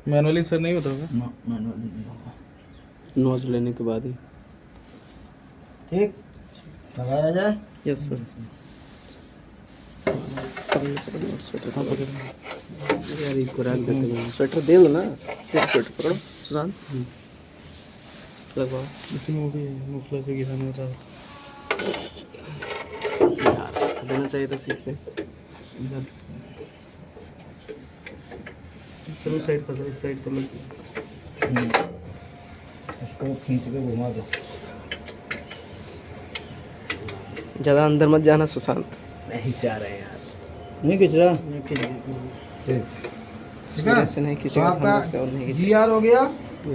Manually sir नहीं होता होगा। मैनुअली नहीं होगा। नोज लेने के बाद ही। ठीक, लगाया जाए। Yes sir. यार इसको रख देते हैं। स्वेटर दे दो ना, तेरा स्वेटर पकड़ो सुशांत, लगवाओ। इसमें वो भी है, मुफलर पे गिराने वाला। यार देना चाहिए था सीट पे। चलो साइड पर, इस साइड पर लग। इसको खींच के घुमा दो। ज़्यादा अंदर मत जाना सुशांत। नहीं जा रहे हैं यार, नहीं खींच रहा। ठीक, ऐसे नहीं तो खींचेगा तो हम लोग से और नहीं आपका खींचेगा। GR हो गया,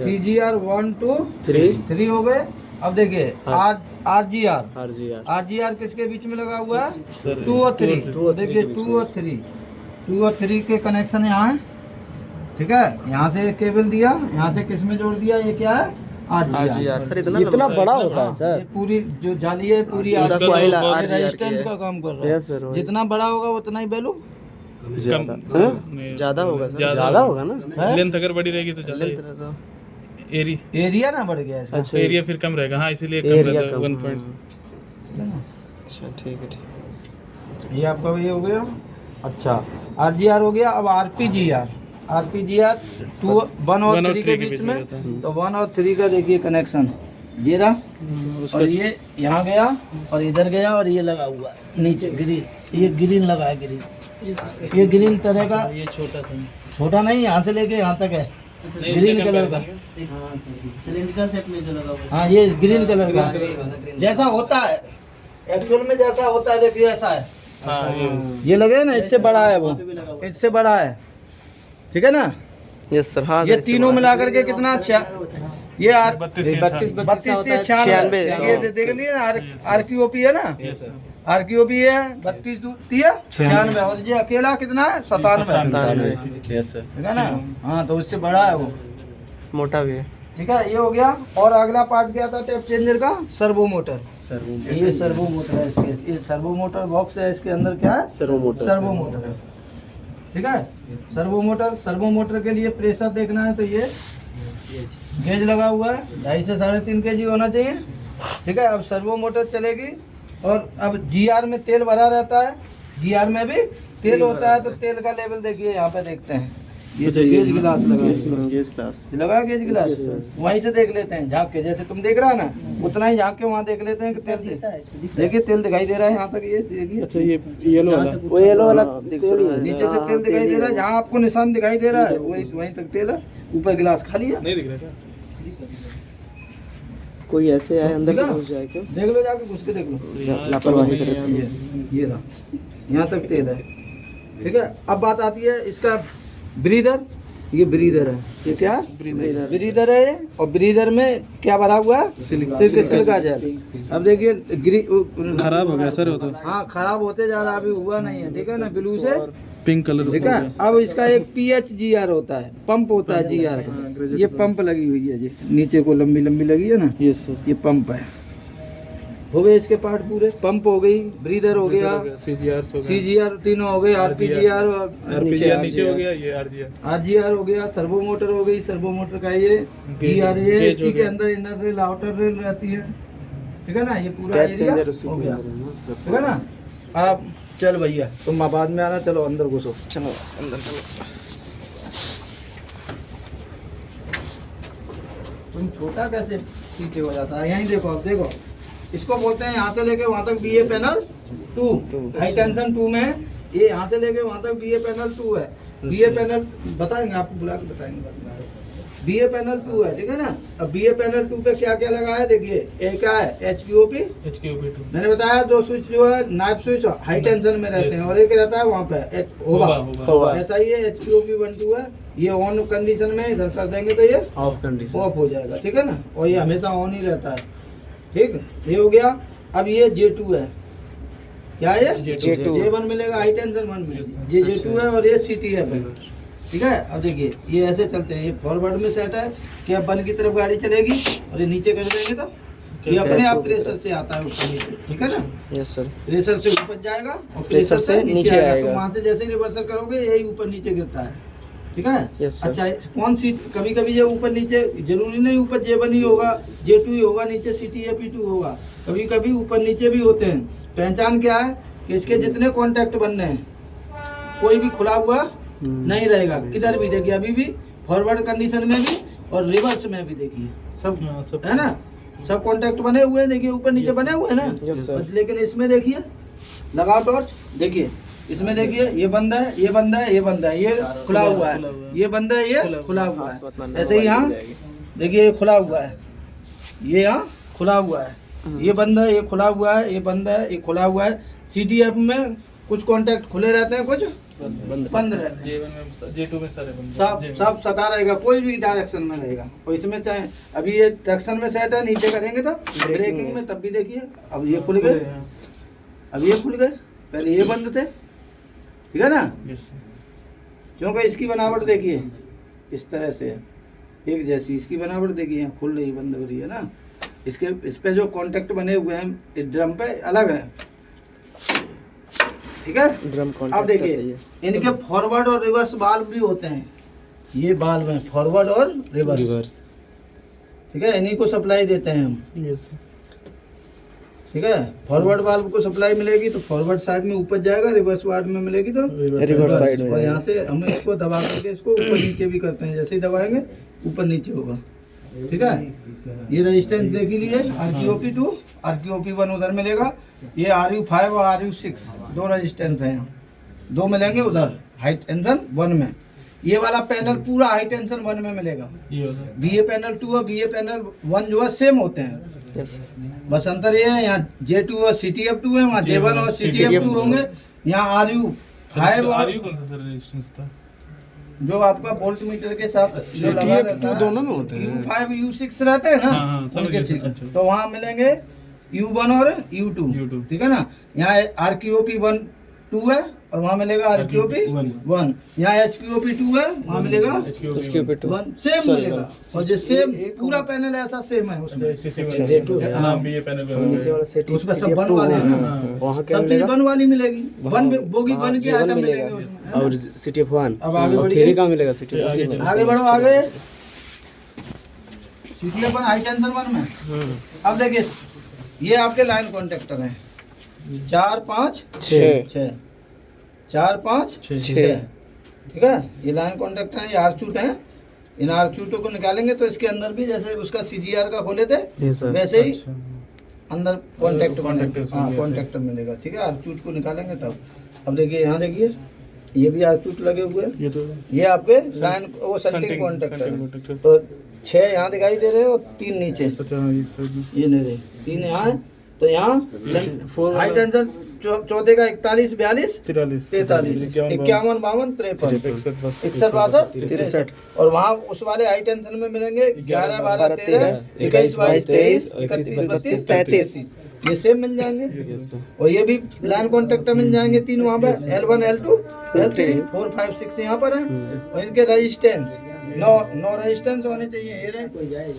CGR 1 2 3 हो गए। अब देखिए RGR, RGR किसके बीच में लगा हुआ है? 2 और 3। देखिए 2 और 3 के कनेक्शन यहाँ है। ठीक है, यहाँ से एक केबल दिया, यहाँ से किस में जोड़ दिया? ये क्या है? RGR। सर इतना बड़ा होता है सर? ये पूरी जो जाली है पूरी रेजिस्टेंस का काम कर रहा है। जितना बड़ा होगा उतना ही वैल्यू ज़्यादा होगा सर। ज़्यादा होगा ना, लेंथ अगर बड़ी रहेगी तो ज़्यादा तो एरिया ना बढ़ गया इसका। अच्छा, एरिया फिर कम रहेगा। हाँ, इसीलिए कम एरिया रहता है, 1 पॉइंट। अच्छा ठीक है, ठीक। ये आपका ये हो गया। अच्छा, RGR हो गया। अब RPGR 2 1 और 3 के बीच में, तो 1 और 3 का देखिए कनेक्शन ये रहा। और ये यहाँ गया और इधर गया और ये लगा हुआ है नीचे ग्रीन। ये ग्रीन लगा है, ग्रीन। ये ग्रीन तरह का, ये छोटा था, छोटा नहीं, यहाँ से लेके यहाँ तक है, ग्रीन कलर का। सिलेंड्रिकल सेट में जो लगा हुआ है। हाँ, ये ग्रीन कलर का जैसा होता है एक्चुअल में, जैसा होता है देखिए ऐसा है। हाँ, ये लगे ना, इससे बड़ा है वो, इससे बड़ा है। ठीक है ना? Yes sir. हाँ, ये तीनों मिला करके कितना? अच्छा, ये 32 32 96 ये देख लिए ना। RQOP है ना, RQOP है 32 96। और ये अकेला कितना है? 97। Yes sir. ठीक है ना? हाँ, तो उससे बड़ा है वो। मोटा भी है। ठीक है, ये हो गया। और अगला पार्ट क्या था टेप चेंजर का? Servo motor. ये सर्वो मोटर है इसके, ये सर्वो मोटर बॉक्स है। इसके अंदर क्या है? सर्वो मोटर है। ठीक है, सर्वो मोटर के लिए प्रेशर देखना है तो ये गेज लगा हुआ है, 2.5 से 3.5 kg होना चाहिए। ठीक है, अब सर्वो मोटर चलेगी। और अब GR में तेल भरा रहता है, GR में भी तेल होता है। तो तेल का लेवल देखिए, यहाँ पे देखते हैं। ये तो गेज गिलास लगा है, गेज गिलास वहीं से देख लेते हैं झाँक के। जैसे तुम देख रहा है ना, उतना ही झाँक के वहाँ देख लेते हैं कि तेल देखिए, तेल दिखाई दे रहा है यहाँ तक। ये देखिए, अच्छा, ये येलो वाला, वो येलो वाला नीचे से तेल दिखाई दे रहा है, जहाँ आपको निशान दिखाई दे रहा है वहीं तक तेल है। ऊपर गिलास खाली है, नहीं दिख रहा क्या? कोई ऐसे आए अंदर घुस जाए क्या? देख लो, जाके घुस के देख लो। लापरवाही करे। ये रहा, यहाँ तक तेल है। ठीक है, अब बात आती है इसका ब्रीदर। ये ब्रीदर है, ये क्या ब्रीदर है। और ब्रीदर में क्या भरा हुआ है? सिल्का जेल। अब देखिए खराब हो गया सर वो तो। हाँ, खराब होते जा रहा, अभी हुआ नहीं है। ठीक है ना, ब्लू से पिंक कलर। ठीक है, अब इसका एक PHGR होता है, पंप होता है GR का। ये पंप लगी हुई है जी, नीचे को लंबी लंबी लगी है ना, यस सर। ये पंप है। हो गए इसके पार्ट पूरे। पंप हो गई, ब्रीदर हो गया, CGR तीनों हो गए, RPGR और नीचे हो गया, ये RGR हो गया, सर्वो मोटर हो गई। सर्वो मोटर का ये GR, ये इसी के अंदर इनर रेल आउटर रेल रहती है। ठीक है ना, ये पूरा एरिया हो गया। ठीक है ना? अब चल भैया, तुम बाद में आना, चलो अंदर घुसो। चलो अंदर चलो। तुम छोटा कैसे पीछे हो जाता है? यहीं देखो, अब देखो, इसको बोलते हैं यहाँ से लेके वहाँ तक BA पैनल 2, हाई टेंशन 2 में है। ये यहाँ से लेके वहाँ तक BA पैनल 2 है। BA पैनल बताएंगे आपको, बुला के बताएंगे। BA पैनल 2 है, ठीक है ना? अब BA पैनल 2 पे क्या क्या लगा है देखिए। एक क्या है? HQOP 2। मैंने बताया, 2 स्विच जो है नाइफ स्विच हाई टेंशन में रहते हैं, और एक रहता है वहाँ पे होगा। ऐसा ही है, HQOP 1 2 है। ये ऑन कंडीशन में इधर कर देंगे तो ये ऑफ हो जाएगा। ठीक है ना? और ये हमेशा ऑन ही रहता है। ठीक, ये हो गया। अब ये J2 है। क्या है? J1 मिलेगा हाई टेंशन 1 में, ये J2 है। और ये CTF है। ठीक है, अब देखिए ये ऐसे चलते हैं। ये फॉरवर्ड में सेट है कि अब 1 की तरफ गाड़ी चलेगी, और ये नीचे कर देंगे तो ये अपने आप प्रेशर से आता है ऊपर नीचे। ठीक है ना? Yes sir. प्रेशर से ऊपर जाएगा और प्रेशर से नीचे आएगा। तो वहाँ से जैसे रिवर्सल करोगे यही ऊपर नीचे गिरता है। ठीक है। Yes, sir. अच्छा कौन सीट, कभी कभी ये ऊपर नीचे, जरूरी नहीं ऊपर J1 ही होगा, J2 ही होगा, नीचे CTAP2 होगा, कभी कभी ऊपर नीचे भी होते हैं। पहचान क्या है कि इसके जितने कॉन्टैक्ट बनने हैं कोई भी खुला हुआ नहीं रहेगा, किधर भी देखिए, अभी भी फॉरवर्ड कंडीशन में भी और रिवर्स में भी देखिए सब है ना, सब कॉन्टैक्ट बने हुए हैं, देखिए ऊपर नीचे बने हुए हैं ना। Yes, sir. लेकिन इसमें देखिए, लगाओ टॉर्च, देखिए इसमें देखिए, ये बंद है, ये बंद है, ये बंद है, ये खुला हुआ है, ये बंद है, ये खुला हुआ है। ऐसे ही यहाँ देखिए ये खुला हुआ है, ये यहाँ खुला हुआ है, ये बंद है, ये खुला हुआ है, ये बंद है, ये खुला हुआ है। CTF में कुछ कॉन्टैक्ट खुले रहते हैं, कुछ बंद रहते हैं। J2 में सारे बंद, सब सटा रहेगा, कोई भी डायरेक्शन में रहेगा। और इसमें चाहे अभी ये ट्रैक्शन में सेट है, नीचे करेंगे तो ब्रेकिंग में तब भी देखिए, अब ये खुल गए, अब ये खुल गए, पहले ये बंद थे, ठीक है ना। क्योंकि इसकी बनावट देखिए इस तरह से एक जैसी, इसकी बनावट देखिए, खुल रही बंद हो रही है ना। इसके इस पे जो कॉन्टैक्ट बने हुए हैं इस ड्रम पे अलग है, ठीक है। ड्रम अब कॉन्टैक्ट देखिए इनके फॉरवर्ड और रिवर्स वाल्व भी होते हैं, ये वाल्व है फॉरवर्ड और रिवर्स, ठीक है। इन्हीं को सप्लाई देते हैं हम, ठीक है। फॉरवर्ड वाल्व को सप्लाई मिलेगी तो फॉरवर्ड साइड में ऊपर जाएगा, रिवर्स वाल्व में मिलेगी तो रिवर्स साइड में। और यहाँ से हम इसको दबा करके इसको ऊपर नीचे भी करते हैं, जैसे ही दबाएंगे ऊपर नीचे होगा, ठीक है। ये रेजिस्टेंस देख लीजिए, RQOP2 RQOP1 उधर मिलेगा, ये RU5 और RU6 दो रेजिस्टेंस हैं, दो मिलेंगे उधर हाई टेंशन 1 में। ये वाला पैनल पूरा हाई टेंशन 1 में मिलेगा। BA पैनल 2 और BA पैनल 1 जो है सेम होते हैं, बस अंतर ये है, यहाँ J2 और CTF2 है, वहाँ J1 और CTF2 होंगे। यहाँ RU5 और जो आपका वोल्ट मीटर के साथ जो लगा रहता है, दोनों में होते हैं। U5 U6 रहते हैं ना, उनके ठीक है। तो वहाँ मिलेंगे U1 और U2, ठीक है ना। यहाँ RQOP1 2 है और वहाँ मिलेगा RQOP1, यहाँ HQOP2 है, वहाँ मिलेगा HQOP1, सेम मिलेगा। और जो सेम पूरा पैनल ऐसा सेम है उसमें, उसमें सब बन वाले हैं ना, वहाँ क्या सब चीज मिलेगा? बन वाली मिलेगी, बन बोगी बन के आइटम मिलेंगे उसमें। और CTF1 अब आगे और बढ़िए। थ्री कहाँ मिलेगा? CTF आगे बढ़ो, आगे CTF1 हाई टेंशन 1 में। अब देखिए ये आपके लाइन कॉन्ट्रैक्टर हैं, 4 5 6 4 5 6, ठीक है। ये लाइन कॉन्ट्रैक्टर हैं, ये आर्चूट हैं। इन आर्चूटों को निकालेंगे तो इसके अंदर भी जैसे उसका CGR का खोले थे वैसे ही अंदर कॉन्टैक्ट कॉन्ट्रैक्टर मिलेगा, ठीक है। आर्चूट को निकालेंगे तब। अब देखिए यहाँ देखिए, ये भी आर्चूट लगे हुए हैं, ये आपके लाइन वो शंटिंग कॉन्ट्रैक्टर। तो 6 यहाँ दिखाई दे रहे हैं और 3 नीचे, ये नहीं रहे, 3 यहाँ है। तो यहाँ हाई टेंशन चौथे का 41 42 43 51 52 53 61 62 और वहाँ उस वाले हाई टेंशन में मिलेंगे 11 12 13 21 22 23 31 32 33, ये सेम मिल जाएंगे। और ये भी लाइन कॉन्ट्रैक्टर मिल जाएंगे 3 वहाँ पे, L1 L2 L3 4 5 6 यहाँ पर है। और इनके रेजिस्टेंस 9 रेजिस्टेंस होने चाहिए। ये रहे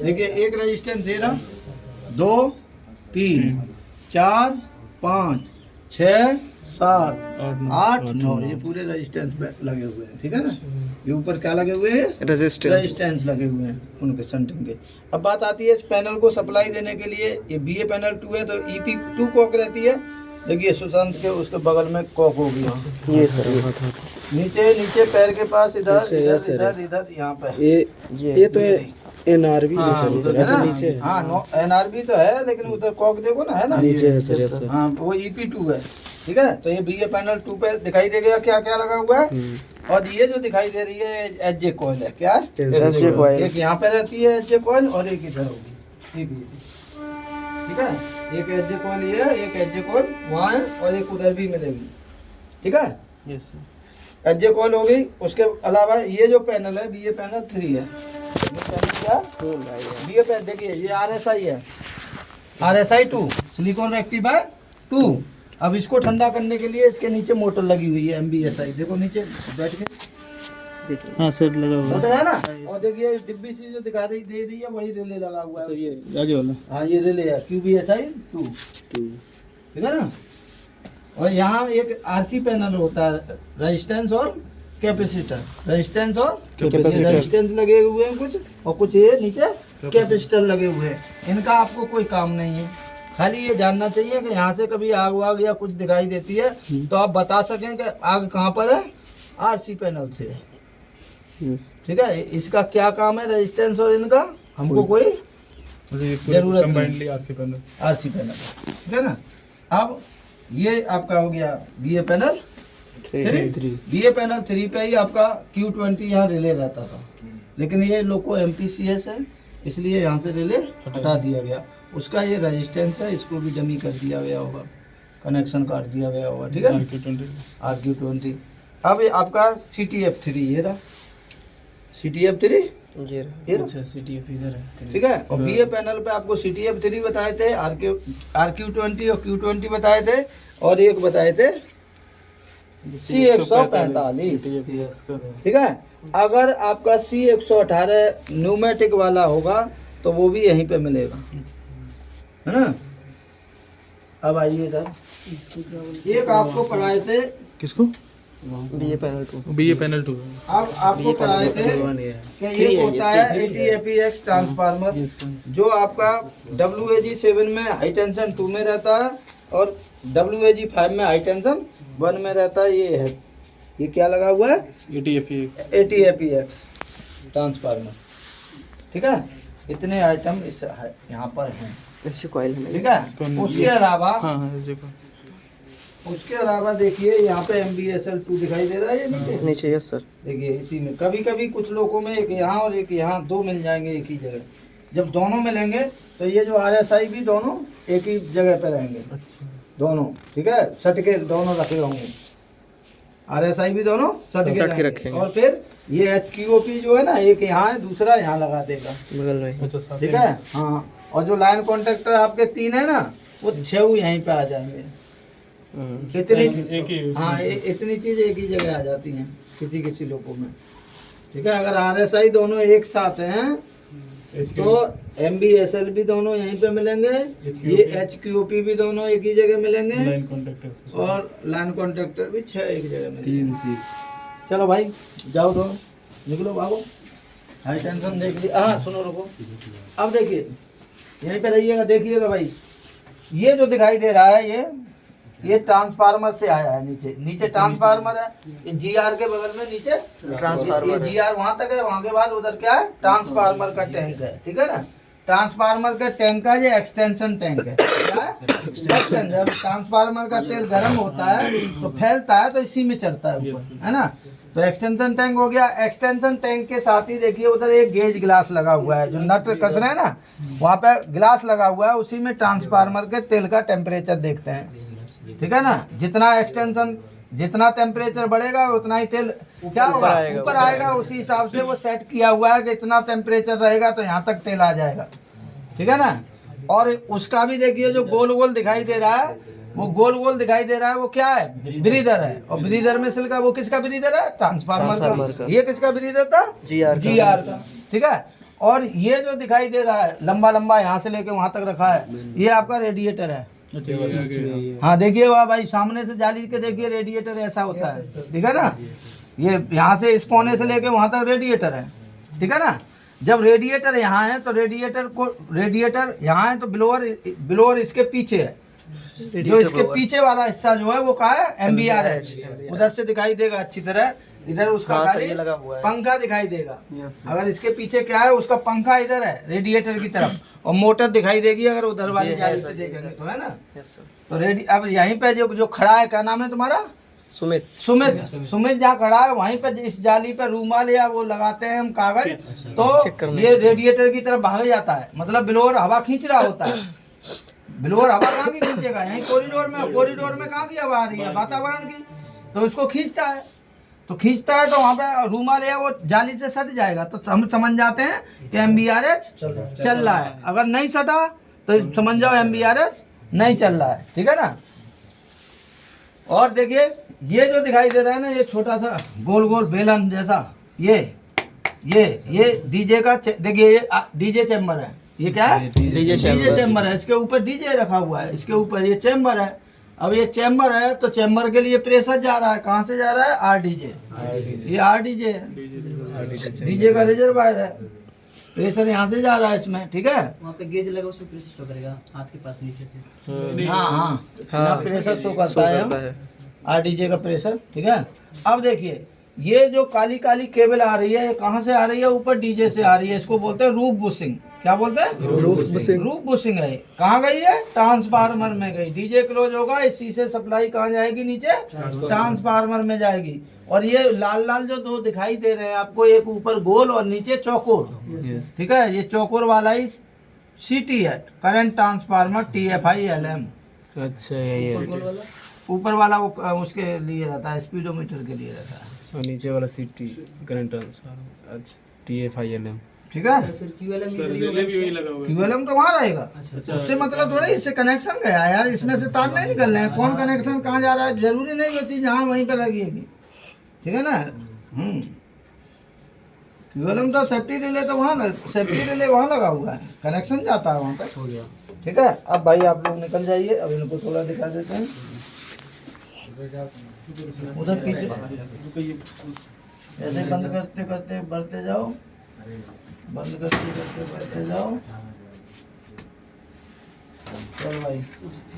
देखिए, एक रेजिस्टेंस ये रहा, 2 3 4 5 6 7 8 9, ये पूरे रेजिस्टेंस पे लगे हुए हैं, ठीक है ना। ये ऊपर क्या लगे हुए हैं? रेजिस्टेंस लगे हुए हैं उनके शंटिंग के। अब बात आती है इस पैनल को सप्लाई देने के लिए। ये BA पैनल 2 है तो EP2 कॉक रहती है। देखिए सुशांत के उसके बगल में कॉक होगी, ये सर नीचे पैर के पास, इधर इधर यहाँ पे। ये तो NRB है सर, अच्छा नीचे। हाँ NRB तो है, लेकिन उधर कॉक देखो ना, है ना, नीचे है सर, यस सर। हाँ वो EP2 है, ठीक है। तो ये BA पैनल 2 पे दिखाई देगा क्या क्या लगा हुआ है। और ये जो दिखाई दे रही है HJ कॉइल है, क्या है? HJ coil. एक यहाँ पे रहती है HJ कॉइल और एक इधर होगी, ठीक है। एक HJ कॉइल ये है, एक HJ कॉइल वहाँ है और एक उधर भी मिलेगी, ठीक है। यस HJ कॉइल हो गई। उसके अलावा ये जो पैनल है BA पैनल 3 है। BA पैनल देखिए, ये RSI है, RSI 2 सिलिकॉन रेक्टिफायर 2। अब इसको ठंडा करने के लिए इसके नीचे मोटर लगी हुई है MBSI, देखो नीचे बैठ के, देखिए हाँ सर लगा हुआ मोटर है ना। और देखिए डिब्बी सी जो दिखा रही दे रही है वही रिले लगा हुआ है, ये आगे वाला। हाँ ये रिले है QBSI 2, ठीक है ना। और यहाँ एक RC पैनल होता है, रेजिस्टेंस और कैपेसिटर, रेजिस्टेंस और कैपेसिटर। रेजिस्टेंस लगे हुए हैं कुछ, और कुछ ये नीचे कैपेसिटर लगे हुए हैं। इनका आपको कोई काम नहीं है, खाली ये जानना चाहिए कि यहाँ से कभी आग वाग या कुछ दिखाई देती है तो आप बता सकें कि आग कहाँ पर है, आरसी पैनल से है। ठीक है, इसका क्या काम है रेजिस्टेंस और इनका, हमको कोई जरूरत नहीं। आरसी पैनल आरसी पैनल, ठीक है ना। अब ये आपका हो गया बीए पैनल 3, बीए पैनल 3 पे ही आपका Q20 यहाँ रिले रहता था, लेकिन ये लोको MPCS है इसलिए यहाँ से रिले हटा दिया गया। उसका ये रेजिस्टेंस है, इसको भी डमी कर दिया गया होगा, कनेक्शन काट दिया गया होगा, ठीक है। RQ20। अब ये आपका CTF3 ये रहा, CTF3 ये अच्छा CTF इधर है। ठीक है। और बीए पैनल पे आपको CTF3 बताए थे, RQ20 और Q20 बताए थे, और एक बताए थे C145। ठीक है, अगर आपका C118 न्यूमेटिक वाला होगा तो वो भी यहीं पे मिलेगा, है ना। अब आइए इधर, एक आपको पढ़ाए थे, किसको? BA panel 2। BA panel 2। अब आपको पढ़ाए थे कि ये होता है ATAPX ट्रांसफार्मर, जो आपका WAG7 में हाई टेंशन 2 में रहता है और WAG5 में हाई टेंशन 1 में रहता है। ये है, ये क्या लगा हुआ है, ATAPX ट्रांसफार्मर। ठीक है, इतने आइटम इस यहाँ पर हैं, इसकी कॉइल है। ठीक है। उसके अलावा उसके अलावा देखिए यहाँ पे MBSL2 दिखाई दे रहा है, ये नीचे। Yes sir. देखिए इसी में कभी कभी कुछ लोगों में एक यहाँ और एक यहाँ, दो मिल जाएंगे एक ही जगह। जब दोनों मिलेंगे तो ये जो RSI भी दोनों एक ही जगह पे रहेंगे, दोनों, ठीक है, सट के दोनों रखे होंगे। RSI भी दोनों सट के रखेंगे। और फिर ये HQOP जो है ना, एक यहाँ है, दूसरा यहाँ लगा देगा बगल में, ठीक है। हाँ, और जो लाइन कॉन्ट्रैक्टर आपके 3 है ना, वो 6 यहीं पे आ जाएंगे। कितनी, हाँ, इतनी चीज एक ही जगह आ जाती हैं किसी किसी लोगों में, ठीक है। अगर RSI दोनों एक साथ हैं तो MBSL भी दोनों यहीं पे मिलेंगे, ये HQOP भी दोनों एक ही जगह मिलेंगे, और लाइन कॉन्ट्रैक्टर भी 6 एक जगह मिलेंगे। चलो भाई जाओ, दो निकलो, भागो। हाई टेंशन देख लिया। हाँ सुनो, रुको, अब देखिए यहीं पे रहिएगा, देखिएगा भाई, ये जो दिखाई दे रहा है ये ट्रांसफार्मर से आया है। नीचे ट्रांसफार्मर है, ये GR के बगल में नीचे ट्रांसफार्मर, ये GR वहां तक है, वहां के बाद उधर क्या है, ट्रांसफार्मर का टैंक है, ठीक है ना। ट्रांसफार्मर के टैंक का ये एक्सटेंशन टैंक है, क्या है, एक्सटेंशन। जब ट्रांसफार्मर का तेल गर्म होता है तो फैलता है, तो इसी में चढ़ता है ऊपर, है ना। तो एक्सटेंशन टैंक हो गया। एक्सटेंशन टैंक के साथ ही देखिए उधर एक गेज ग्लास लगा हुआ है, जो नट कस रहे हैं ना, वहाँ पे ग्लास लगा हुआ है, उसी में ट्रांसफार्मर के तेल का टेम्परेचर देखते हैं, ठीक है ना। जितना एक्सटेंशन, जितना टेम्परेचर बढ़ेगा उतना ही तेल क्या होगा, ऊपर आएगा। उसी हिसाब से वो सेट किया हुआ है कि इतना टेम्परेचर रहेगा तो यहाँ तक तेल आ जाएगा, ठीक है ना। और उसका भी देखिए जो गोल गोल दिखाई दे रहा है, वो गोल गोल दिखाई दे रहा है, वो क्या है, ब्रीदर है। और ब्रीदर में सिल्का, वो किसका ब्रीदर है, ट्रांसफार्मर का। ये किसका ब्रीदर था, GR का, ठीक है। और ये जो दिखाई दे रहा है लंबा लंबा, यहाँ से लेके वहां तक रखा है, ये आपका रेडिएटर है। हाँ देखिए वाह भाई, सामने से जाली के देखिए, रेडिएटर ऐसा होता है, ठीक है ना। ये यहाँ से इस कोने से लेके वहां तक रेडिएटर है, ठीक है ना। जब रेडिएटर यहाँ है तो रेडिएटर यहाँ है तो ब्लोअर इसके पीछे है। जो इसके पीछे वाला हिस्सा जो है वो क्या है, MBRH, उधर से दिखाई देगा अच्छी तरह। इधर उसका खाली पंखा दिखाई देगा। अगर इसके पीछे क्या है, उसका पंखा इधर है रेडिएटर की तरफ, और मोटर दिखाई देगी अगर उधर वाली जाली से देखेंगे तो, है ना। तो अब यहीं पे जो खड़ा है, क्या नाम है तुम्हारा, सुमित जहाँ खड़ा है वहीं पे इस जाली पे रूमाल या वो लगाते हैं हम कागज, तो ये रेडिएटर की तरफ भाग जाता है, मतलब ब्लोअर हवा खींच रहा होता है। ब्लोअर हवा कहाँ की खींचेगा, यहीं कॉरिडोर में कहाँ की हवा आ रही है, वातावरण की, तो इसको खींचता है। तो वहाँ पे रूमाल या वो जाली से सट जाएगा, तो हम समझ जाते हैं कि MBRH चल रहा है। अगर नहीं सटा तो समझ जाओ MBRH नहीं चल रहा है, ठीक है ना। और देखिए ये जो दिखाई दे रहा है ना, ये छोटा सा गोल गोल बेलन जैसा, ये डीजे का, देखिए ये डीजे चैम्बर है। ये क्या है, डीजे चैम्बर है। इसके ऊपर डीजे रखा हुआ है, इसके ऊपर ये चैम्बर है। अब ये चैम्बर है तो चैम्बर के लिए प्रेशर जा रहा है, कहाँ से जा रहा है? आरडीजे। ये आरडीजे है, डीजे का रिजर्वायर है, प्रेशर यहाँ से जा रहा है इसमें, ठीक है। वहाँ पे गेज लगा, उसमें प्रेशर शो करेगा हाथ के पास नीचे से। हाँ हाँ हाँ, प्रेशर शो करता है आरडीजे का प्रेशर, ठीक है। अब देखिए ये जो काली काली केबल आ रही है, ये कहाँ से आ रही है? ऊपर डीजे से आ रही है, इसको बोलते हैं रूफ बुशिंग। क्या बोलते हैं? रूफ बुशिंग है। कहाँ गई है? ट्रांसफार्मर में गई। डीजे क्लोज होगा, इसी से सप्लाई कहाँ जाएगी? नीचे ट्रांसफार्मर में जाएगी। और ये लाल लाल जो दो दिखाई दे रहे हैं आपको, एक ऊपर गोल और नीचे चौकोर, ठीक है। ये चौकोर वाला ही CT है, करंट ट्रांसफार्मर TFI-LM। अच्छा यही है। ऊपर वाला वो उसके लिए रहता है, स्पीडोमीटर के लिए रहता है, और नीचे वाला CT करंट ट्रांसफार्मर। अच्छा TFI-LM। ठीक है। फिर QLM इधर ही होगा। QLM तो वहाँ रहेगा, उससे मतलब थोड़ा इससे कनेक्शन गया यार, इसमें से तार नहीं निकल रहे हैं। कौन कनेक्शन कहाँ जा रहा है जरूरी नहीं, वो चीज़ जहाँ वहीं पे लगेगी, ठीक है ना। QLM तो सेफ्टी रिले तो वहाँ, सेफ्टी रिले वहाँ लगा हुआ है, कनेक्शन जाता है वहाँ तक, हो गया, ठीक है। अब भाई आप लोग निकल जाइए, अब इनको थोड़ा दिखा देते हैं उधर पीछे। ऐसे बंद करते करते बढ़ते जाओ, बंद करते करते बढ़ते जाओ। चल भाई।